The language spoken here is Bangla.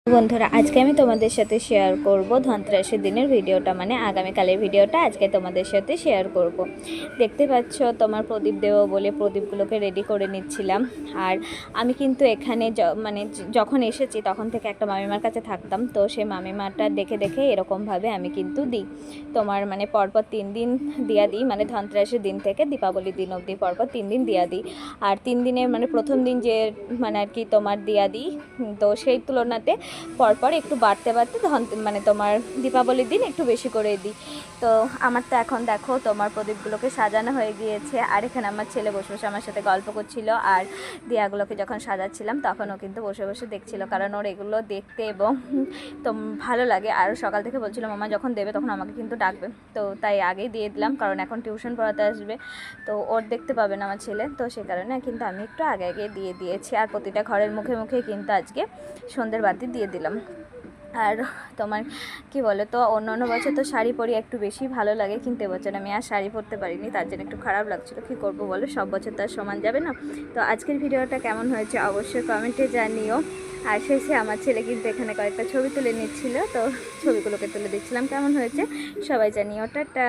বন্ধুরা আজকে আমি তোমাদের সাথে শেয়ার করব ধনতেরাসের দিনের ভিডিওটা, মানে আগামীকালের ভিডিওটা আজকে তোমাদের সাথে শেয়ার করব। দেখতে পাচ্ছ তোমার প্রদীপ দেবো বলে প্রদীপগুলোকে রেডি করে নিচ্ছিলাম। আর আমি কিন্তু এখানে যখন এসেছি তখন থেকে একটা মামিমার কাছে থাকতাম, তো সেই মামিমাটা দেখে দেখে এরকমভাবে আমি কিন্তু দিই। তোমার মানে পরপর 3 দিন দিয়া দিই, মানে ধনতেরাসের দিন থেকে দীপাবলির দিন অবধি পরপর 3 দিন দিয়া দিই। আর 3 দিনে মানে প্রথম দিন যে মানে আর কি তোমার দিয়া দিই, তো সেই তুলনাতে পরপর একটু বাড়তে বাড়তে মানে তোমার দীপাবলির দিন একটু বেশি করে দিই। তো আমার তো এখন দেখো তোমার প্রদীপগুলোকে সাজানো হয়ে গিয়েছে, আর এখানে আমার ছেলে বসে বসে আমার সাথে গল্প করছিল। আর দিয়াগুলোকে যখন সাজাচ্ছিলাম তখন ও কিন্তু বসে বসে দেখছিল, কারণ ওর এগুলো দেখতে এবং তো ভালো লাগে। আর সকাল থেকে বলছিল মামা যখন দেবে তখন আমাকে কিন্তু ডাকবে, তো তাই আগেই দিয়ে দিলাম, কারণ এখন টিউশন পড়াতে আসবে, তো ওর দেখতে পাবে না আমার ছেলে, তো সে কারণে কিন্তু আমি একটু আগে আগে দিয়ে দিয়েছি। আর প্রতিটা ঘরের মুখে মুখে কিন্তু আজকে সন্ধ্যের বাতি দিয়ে দিলাম। আর তোমার কি বলে তো, অন্য বছর তো শাড়ি পরি একটু বেশি ভালো লাগে, কিন্তু এবছর আমি আর শাড়ি পরতে পারিনি, তার জন্য একটু খারাপ লাগছিলো। কী করবো বলো, সব বছর তার সমান যাবে না। তো আজকের ভিডিওটা কেমন হয়েছে অবশ্যই কমেন্টে জানিও। আর শেষে আমার ছেলে কিন্তু এখানে কয়েকটা ছবি তুলে নিচ্ছিল, তো ছবিগুলোকে তুলে দিচ্ছিলাম। কেমন হয়েছে সবাই জানিও। টাটা।